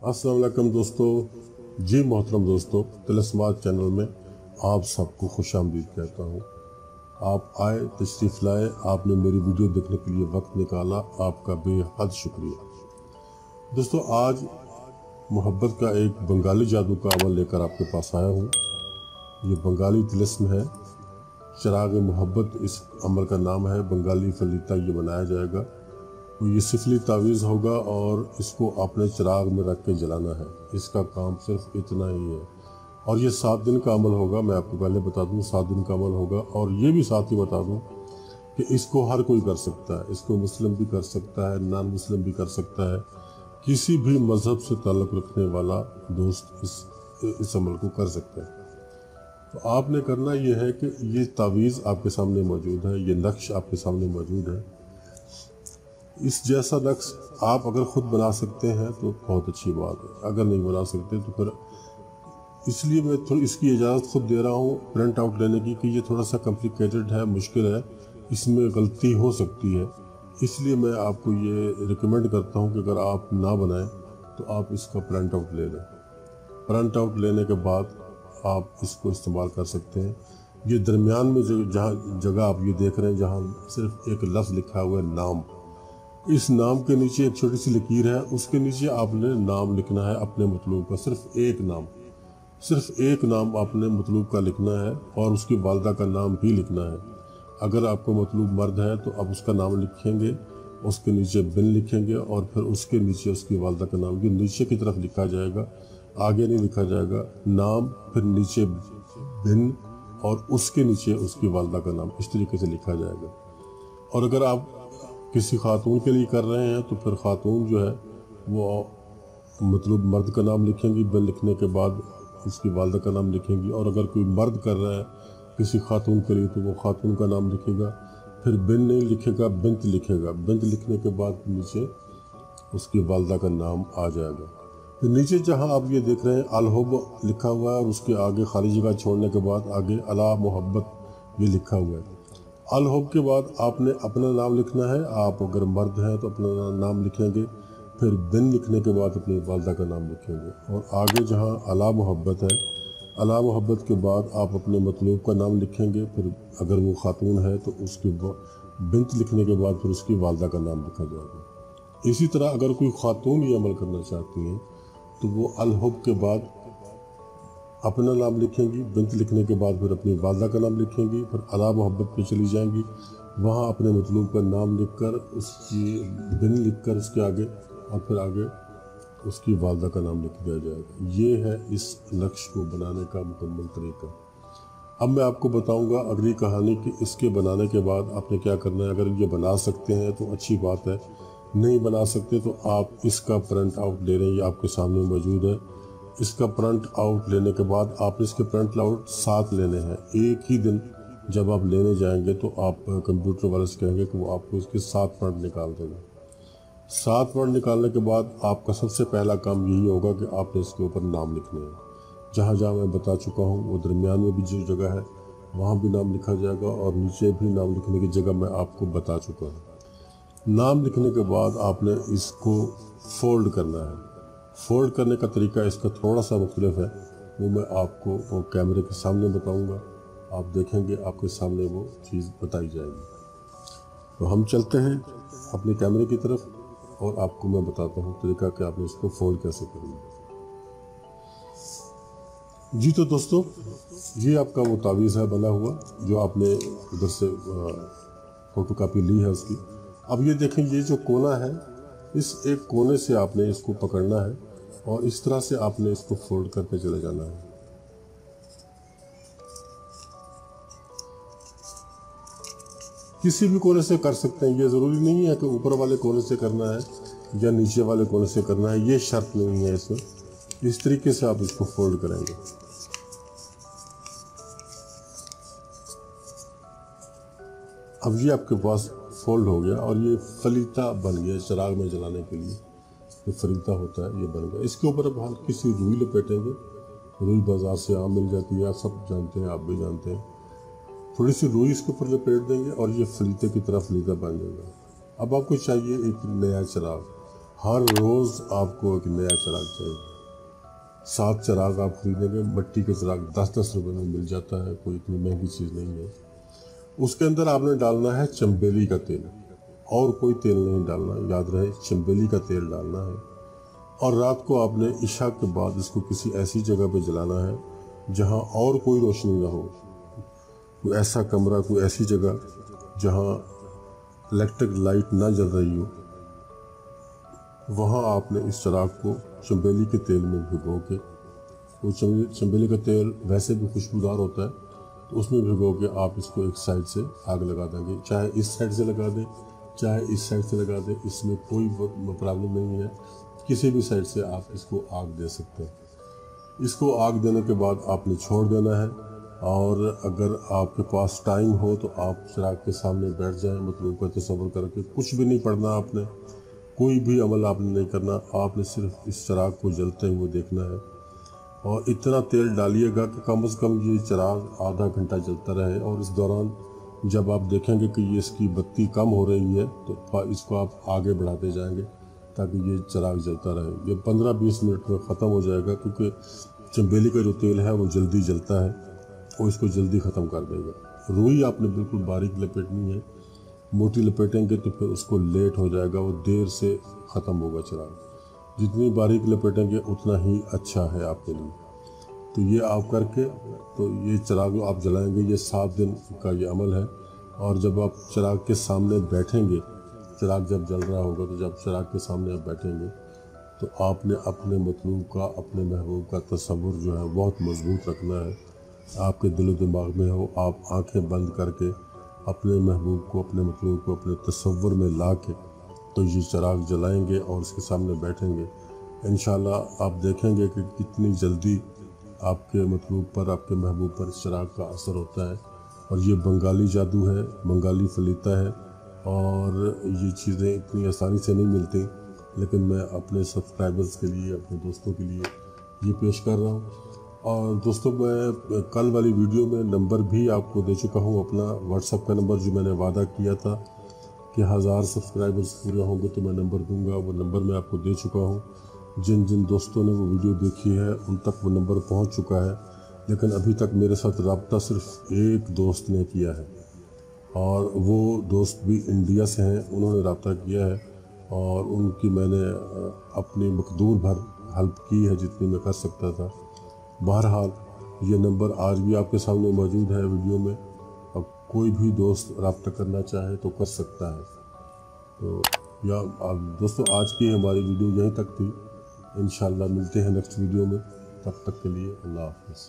अस्सलाम वालेकुम दोस्तों। जी मोहतरम दोस्तों, तिलस्मात चैनल में आप सबको खुश आमदीद कहता हूँ। आप आए, तशरीफ़ लाए, आपने मेरी वीडियो देखने के लिए वक्त निकाला, आपका बेहद शुक्रिया। दोस्तों, आज मोहब्बत का एक बंगाली जादू का अमल लेकर आपके पास आया हूँ। ये बंगाली तिलस्म है, चिराग मोहब्बत इस अमल का नाम है। बंगाली फलीता ये बनाया जाएगा। ये सिफली तावीज़ होगा और इसको अपने चिराग में रख के जलाना है। इसका काम सिर्फ इतना ही है और ये 7 दिन का अमल होगा। मैं आपको पहले बता दूं 7 दिन का अमल होगा। और ये भी साथ ही बता दूं कि इसको हर कोई कर सकता है। इसको मुस्लिम भी कर सकता है, नॉन मुस्लिम भी कर सकता है। किसी भी मज़हब से ताल्लुक़ रखने वाला दोस्त इस अमल को कर सकता है। तो आपने करना ये है कि ये तावीज़ आपके सामने मौजूद है, ये नक्श आपके सामने मौजूद है। इस जैसा नक्श आप अगर ख़ुद बना सकते हैं तो बहुत अच्छी बात है। अगर नहीं बना सकते तो फिर इसलिए मैं थोड़ी इसकी इजाज़त खुद दे रहा हूँ प्रिंट आउट लेने की कि ये थोड़ा सा कॉम्प्लिकेटेड है, मुश्किल है, इसमें गलती हो सकती है। इसलिए मैं आपको ये रिकमेंड करता हूँ कि अगर आप ना बनाएं तो आप इसका प्रिंट आउट ले लें। प्रिंट आउट लेने के बाद आप इसको इस्तेमाल कर सकते हैं। ये दरमियान में जहाँ जगह आप ये देख रहे हैं, जहाँ सिर्फ एक लफ्ज़ लिखा हुआ है नाम, इस नाम के नीचे एक छोटी सी लकीर है, उसके नीचे आपने नाम लिखना है अपने मतलूब का। सिर्फ एक नाम आपने मतलूब का लिखना है और उसकी वालदा का नाम भी लिखना है। अगर आपको मतलूब मर्द है तो आप उसका नाम लिखेंगे, उसके नीचे बिन लिखेंगे और फिर उसके नीचे उसकी वालदा का नाम। ये नीचे की तरफ लिखा जाएगा, आगे नहीं लिखा जाएगा। नाम, फिर नीचे बिन और उसके नीचे उसकी वालदा का नाम, इस तरीके से लिखा जाएगा। और अगर आप किसी खातून के लिए कर रहे हैं तो फिर खातून जो है वो मतलब मर्द का नाम लिखेंगी, बिन लिखने के बाद उसकी वालदा का नाम लिखेंगी। और अगर कोई मर्द कर रहा है किसी खातून के लिए तो वो खातून का नाम लिखेगा, फिर बिन नहीं लिखेगा, बिंत लिखेगा। बिंत लिखने के बाद नीचे उसकी वालदा का नाम आ जाएगा। फिर नीचे जहाँ आप ये देख रहे हैं अलहुब लिखा हुआ है और उसके आगे खाली जगह छोड़ने के बाद आगे अला मोहब्बत ये लिखा हुआ है। अलहुब के बाद आपने अपना नाम लिखना है। आप अगर मर्द हैं तो अपना नाम लिखेंगे, फिर बिन लिखने के बाद अपनी वालदा का नाम लिखेंगे। और आगे जहाँ अला मोहब्बत है, अला मोहब्बत के बाद आप अपने मतलूब का नाम लिखेंगे। फिर अगर वो खातून है तो उसके बिंत लिखने के बाद फिर उसकी वालदा का नाम लिखा जाएगा। इसी तरह अगर कोई खातून ये अमल करना चाहती हैं तो वो अलहुब के बाद अपना नाम लिखेंगी, बिंत लिखने के बाद फिर अपनी वालदा का नाम लिखेंगी, फिर अला मोहब्बत पे चली जाएंगी। वहाँ अपने मतलूब का नाम लिखकर उसकी बिन लिखकर उसके आगे और फिर आगे उसकी वालदा का नाम लिख दिया जाएगा। ये है इस नक्श को बनाने का मुकम्मल तरीका। अब मैं आपको बताऊंगा अगली कहानी कि इसके बनाने के बाद आपने क्या करना है। अगर ये बना सकते हैं तो अच्छी बात है, नहीं बना सकते तो आप इसका प्रिंट आउट ले रहे हैं, ये आपके सामने मौजूद है। इसका प्रिंट आउट लेने के बाद आपने इसके प्रिंट आउट 7 लेने हैं। एक ही दिन जब आप लेने जाएंगे तो आप कंप्यूटर वाले से कहेंगे कि वो आपको इसके 7 प्रिंट निकाल देगा। 7 प्रिंट निकालने के बाद आपका सबसे पहला काम यही होगा कि आपने इसके ऊपर नाम लिखने हैं। जहाँ जहाँ मैं बता चुका हूँ वो दरमियान में भी जो जगह है वहाँ भी नाम लिखा जाएगा और नीचे भी नाम लिखने की जगह मैं आपको बता चुका हूँ। नाम लिखने के बाद आपने इसको फोल्ड करना है। फोल्ड करने का तरीका इसका थोड़ा सा मुख्तलिफ है, वो मैं आपको वो कैमरे के सामने बताऊंगा। आप देखेंगे आपके सामने वो चीज़ बताई जाएगी। तो हम चलते हैं अपने कैमरे की तरफ और आपको मैं बताता हूँ तरीका कि आपने इसको फोल्ड कैसे करना है। जी तो दोस्तों, ये आपका वो तावीज़ है बना हुआ जो आपने उधर से फोटो कापी ली है उसकी। अब ये देखें, ये जो कोना है, इस एक कोने से आपने इसको पकड़ना है और इस तरह से आपने इसको फोल्ड करके चले जाना है। किसी भी कोने से कर सकते हैं, ये ज़रूरी नहीं है कि ऊपर वाले कोने से करना है या नीचे वाले कोने से करना है, ये शर्त नहीं है इसमें। इस तरीके से आप इसको फोल्ड करेंगे। अब ये आपके पास फोल्ड हो गया और ये फलीता बन गया चिराग में जलाने के लिए। जो फलीता होता है ये बन गया। इसके ऊपर अब हम किसी रुई लपेटेंगे। रुई बाजार से आम मिल जाती है, आप सब जानते हैं, आप भी जानते हैं। थोड़ी सी रुई इसके ऊपर लपेट देंगे और ये फलीते की तरह फलीता बन जाएगा। अब आपको चाहिए एक नया चिराग। हर रोज़ आपको एक नया चिराग चाहिए। 7 चिराग आप खरीदेंगे, मिट्टी के चिराग 10-10 रुपए में मिल जाता है, कोई इतनी महंगी चीज़ नहीं है। उसके अंदर आपने डालना है चंबेली का तेल, और कोई तेल नहीं डालना, याद रहे चंबेली का तेल डालना है। और रात को आपने इशा के बाद इसको किसी ऐसी जगह पे जलाना है जहां और कोई रोशनी ना हो, कोई ऐसा कमरा, कोई ऐसी जगह जहां इलेक्ट्रिक लाइट ना जल रही हो, वहां आपने इस चिराग को चंबेली के तेल में भिगो के, वो चंबेली का तेल वैसे भी खुशबूदार होता है, तो उसमें भिगो के आप इसको एक साइड से आग लगा देंगे। चाहे इस साइड से लगा दें, चाहे इस साइड से लगा दें, इसमें कोई प्रॉब्लम नहीं है। किसी भी साइड से आप इसको आग दे सकते हैं। इसको आग देने के बाद आपने छोड़ देना है। और अगर आपके पास टाइम हो तो आप चिराग के सामने बैठ जाएं, मतलब का तसव्वुर करके। कुछ भी नहीं पढ़ना आपने, कोई भी अमल आपने नहीं करना, आपने सिर्फ इस चिराग को जलते हुए देखना है। और इतना तेल डालिएगा कि कम से कम ये चिराग आधा घंटा जलता रहे। और इस दौरान जब आप देखेंगे कि ये इसकी बत्ती कम हो रही है तो इसको आप आगे बढ़ाते जाएंगे ताकि ये चिराग जलता रहे। ये 15-20 मिनट में ख़त्म हो जाएगा, क्योंकि चंबेली का जो तेल है वो जल्दी जलता है और इसको जल्दी ख़त्म कर देगा। रुई आपने बिल्कुल बारीक लपेटनी है, मोटी लपेटेंगे तो फिर उसको लेट हो जाएगा, वो देर से ख़त्म होगा चिराग। जितनी बारीक लपेटेंगे उतना ही अच्छा है आपके लिए। तो ये आप करके तो ये चिराग आप जलाएंगे, ये 7 दिन का ये अमल है। और जब आप चिराग के सामने बैठेंगे, चिराग जब जल रहा होगा, तो जब चिराग के सामने आप बैठेंगे तो आपने अपने मतलूब का, अपने महबूब का तसव्वुर जो है बहुत मजबूत रखना है, आपके दिलो दिमाग में हो। आप आंखें बंद करके अपने महबूब को, अपने मतलूब को अपने तसव्वुर में ला के तो ये चिराग जलाएंगे और इसके सामने बैठेंगे। इंशाल्लाह आप देखेंगे कि कितनी जल्दी आपके मतलूब पर, आपके महबूब पर इस चिराग का असर होता है। और ये बंगाली जादू है, बंगाली फलीता है, और ये चीज़ें इतनी आसानी से नहीं मिलती, लेकिन मैं अपने सब्सक्राइबर्स के लिए, अपने दोस्तों के लिए ये पेश कर रहा हूँ। और दोस्तों, मैं कल वाली वीडियो में नंबर भी आपको दे चुका हूँ, अपना व्हाट्सएप का नंबर जो मैंने वादा किया था कि 1000 सब्सक्राइबर्स पूरे होंगे तो मैं नंबर दूंगा, वो नंबर मैं आपको दे चुका हूँ। जिन जिन दोस्तों ने वो वीडियो देखी है उन तक वो नंबर पहुंच चुका है, लेकिन अभी तक मेरे साथ रब्ता सिर्फ एक दोस्त ने किया है, और वो दोस्त भी इंडिया से हैं। उन्होंने रब्ता किया है और उनकी मैंने अपनी मकदूर भर हेल्प की है जितनी मैं कर सकता था। बहरहाल ये नंबर आज भी आपके सामने मौजूद है वीडियो में। अब कोई भी दोस्त रब्ता करना चाहे तो कर सकता है। तो या दोस्तों, आज की हमारी वीडियो यहीं तक थी। इंशाल्लाह मिलते हैं नेक्स्ट वीडियो में, तब तक के लिए अल्लाह हाफ़िज़।